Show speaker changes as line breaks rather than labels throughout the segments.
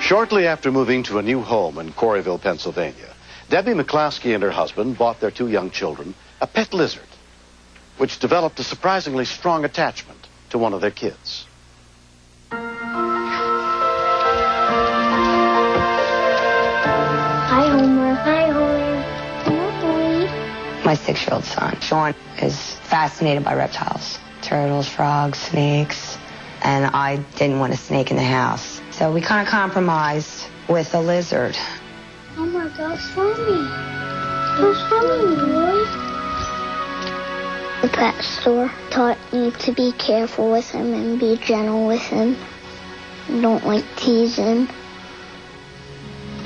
Shortly after moving to a new home in Quarryville, Pennsylvania, Debbie McCloskey and her husband bought their 2 young children a pet lizard, which developed a surprisingly strong attachment to one of their kids.
Hi, Homer. Hi, Homer. Hi.
My 6-year-old son, Sean, is fascinated by reptiles. Turtles, frogs, snakes. And I didn't want a snake in the house. So we kind of compromised with a lizard.
Homer, go swimming. Go swimming, boy. The pet store taught me to be careful with him and be gentle with him. I don't like teasing.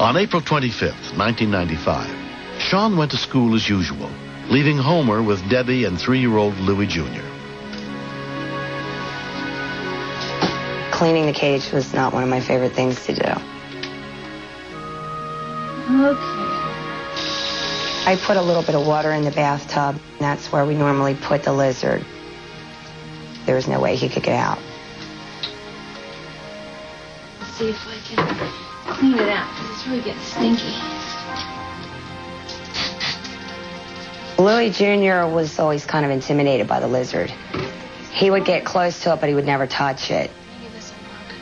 On April 25th, 1995, Sean went to school as usual, leaving Homer with Debbie and 3-year-old Louie Jr.
Cleaning the cage was not one of my favorite things to do.
Okay.
I put a little bit of water in the bathtub, and that's where we normally put the lizard. There was no way he could get out.
Let's see if I can clean it out, because it's really getting stinky.
Louie Jr. was always kind of intimidated by the lizard. He would get close to it, but he would never touch it.
Maybe this will work.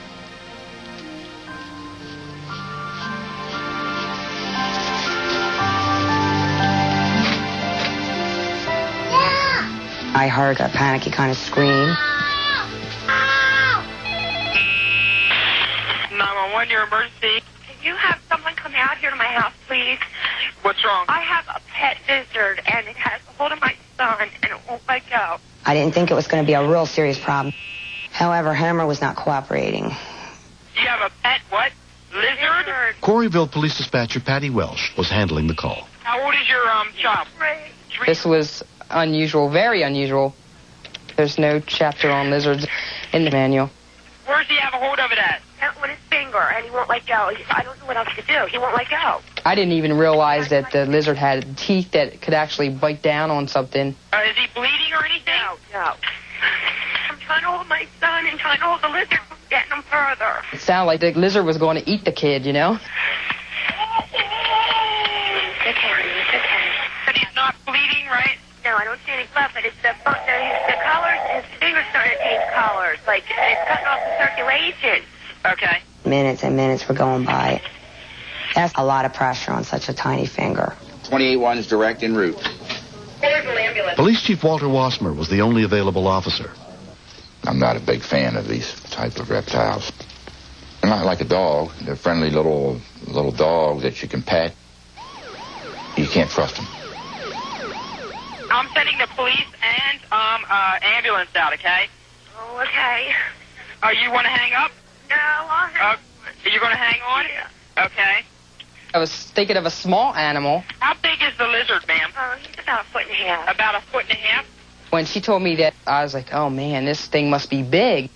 I heard a panicky kind of scream.
911, your emergency.
Can you have someone come out here to my house, please?
What's wrong?
I have a pet lizard, and it has a hold of my son, and it won't let go.
I didn't think it was going to be a real serious problem. However, Homer was not cooperating.
You have a pet what? Lizard?
Quarryville Police Dispatcher Patty Welsh was handling the call.
How old is your child?
3.
This was unusual, very unusual. There's no chapter on lizards in the manual.
Where does he have a hold of it at?
On his finger, and he won't let go. I don't know what else to do. He won't let go.
I didn't even realize that the lizard had teeth that could actually bite down on something.
Is he bleeding or anything?
No. I'm trying to hold my son and trying to hold the lizard from getting him further.
It sounded like the lizard was going to eat the kid, you know?
It's okay.
But he's not bleeding, right?
No, I don't see any blood, but it's the colors, his fingers starting to change colors. Like, it's cutting off the circulation.
Okay.
Minutes and minutes were going by. That's a lot of pressure on such a tiny finger.
28-1 is direct en route.
Police Chief Walter Wassmer was the only available officer.
I'm not a big fan of these type of reptiles. They're not like a dog. They're friendly little dog that you can pet. You can't trust them.
I'm sending the police and ambulance out, okay?
Oh, okay.
You want to hang up?
No, I'll hang.
You're going to hang on?
Yeah.
Okay.
I was thinking of a small animal.
How big is the lizard, ma'am?
Oh, he's about 1.5 feet.
About 1.5 feet?
When she told me that, I was like, oh, man, this thing must be big.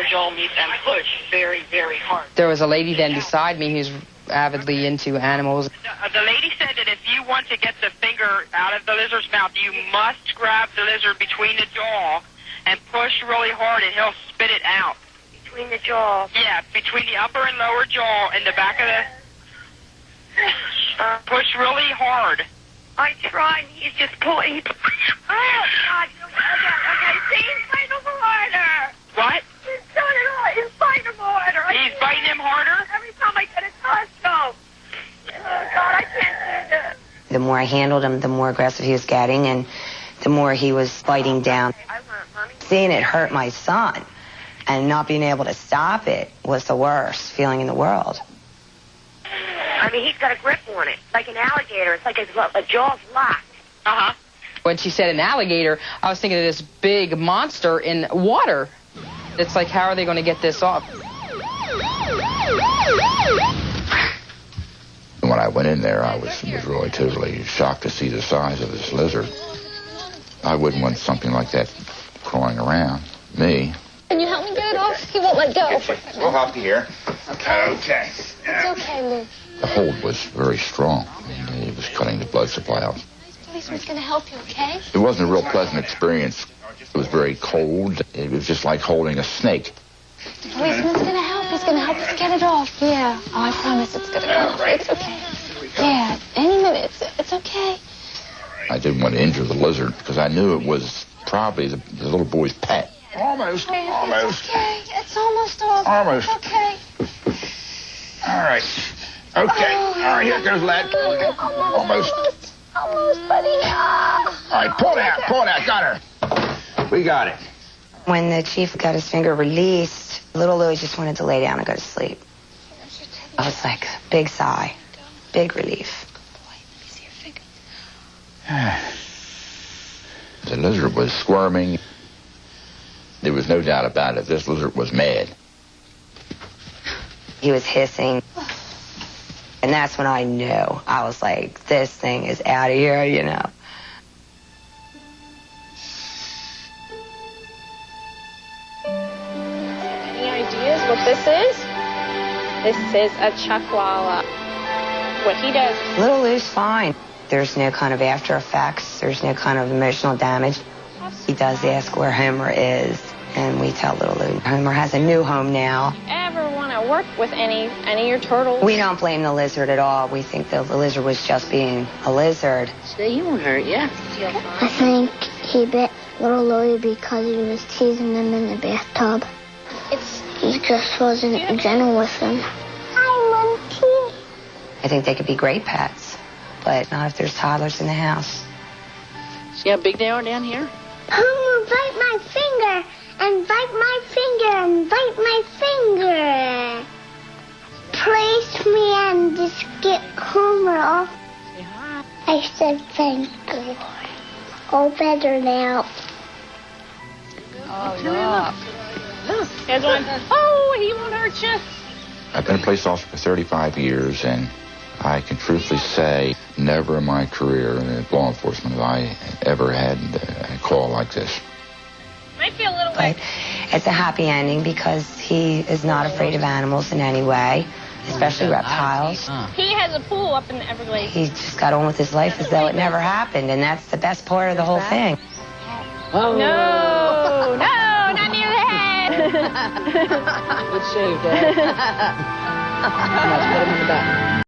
Jaw meets and push very, very hard.
There was a lady then beside me who's avidly into animals.
The lady said that if you want to get the finger out of the lizard's mouth, you must grab the lizard between the jaw and push really hard, and he'll spit it out.
Between the jaw.
Yeah, between the upper and lower jaw and the back of the... push really hard.
I tried. He's just pulling. Oh, God. Okay, see? He's biting him harder.
What?
He's doing it all. He's biting him harder.
He's biting him harder?
Every time I get a touch, though. Oh, God, I can't do this.
The more I handled him, the more aggressive he was getting, and the more he was biting down. Seeing it hurt my son and not being able to stop it was the worst feeling in the world.
I mean, he's got a grip on it, like an alligator. It's like a jaw's locked.
Uh-huh.
When she said an alligator, I was thinking of this big monster in water. It's like, how are they going to get this off?
When I went in there, I was really totally shocked to see the size of this lizard. I wouldn't want something like that crawling around me.
Can you help me get it off? He won't let go.
We'll help you here. Okay.
It's okay, Lou.
The hold was very strong. It was cutting the blood supply out.
The policeman's going to help you, okay?
It wasn't a real pleasant experience. It was very cold. It was just like holding a snake.
The policeman's going to help. He's going
going to help us get it off. Yeah. Oh, I promise it's going to go. It's okay. Yeah, any minute. It's okay.
I didn't want to injure the lizard because I knew it was probably the little boy's pet. Almost.
It's okay. It's almost off.
Almost.
It's okay.
All right. Okay.
Oh,
All right, here goes lad. Almost.
Almost, buddy.
All right, pull it out. Got her. We got it.
When the chief got his finger released, little Louie just wanted to lay down and go to sleep. I was like, big sigh, big relief.
The lizard was squirming. There was no doubt about it. This lizard was mad.
He was hissing. And that's when I knew. I was like, this thing is out of here, you know.
Any ideas what this is? This is a chuckwalla. What he does.
Little Lou's fine. There's no kind of after effects. There's no kind of emotional damage. He does ask where Homer is, and we tell little Lou. Homer has a new home now.
Ever want to work with any of your turtles?
We don't blame the lizard at all. We think the lizard was just being a lizard.
So he won't hurt you.
I think he bit little Louie because he was teasing him in the bathtub. He just wasn't gentle with him. Hi, Monkey.
I think they could be great pets, but not if there's toddlers in the house.
See how big they are down here?
Homer, bite my finger, and bite my finger, and bite my finger. Praise me and just get Homer off.
Say hi.
I said thank you. Oh, better now.
Oh, look. Here's one. Oh, he won't hurt you.
I've been a police officer for 35 years, and I can truthfully say never in my career in law enforcement have I ever had a call like this.
Might be a little
But it's a happy ending because he is not afraid of animals in any way, especially reptiles.
He has a pool up in the Everglades.
He just got on with his life as though it never happened, and that's the best part of the whole thing.
Oh.
No, not near the head.
Good shave, Dad. Put him on the back.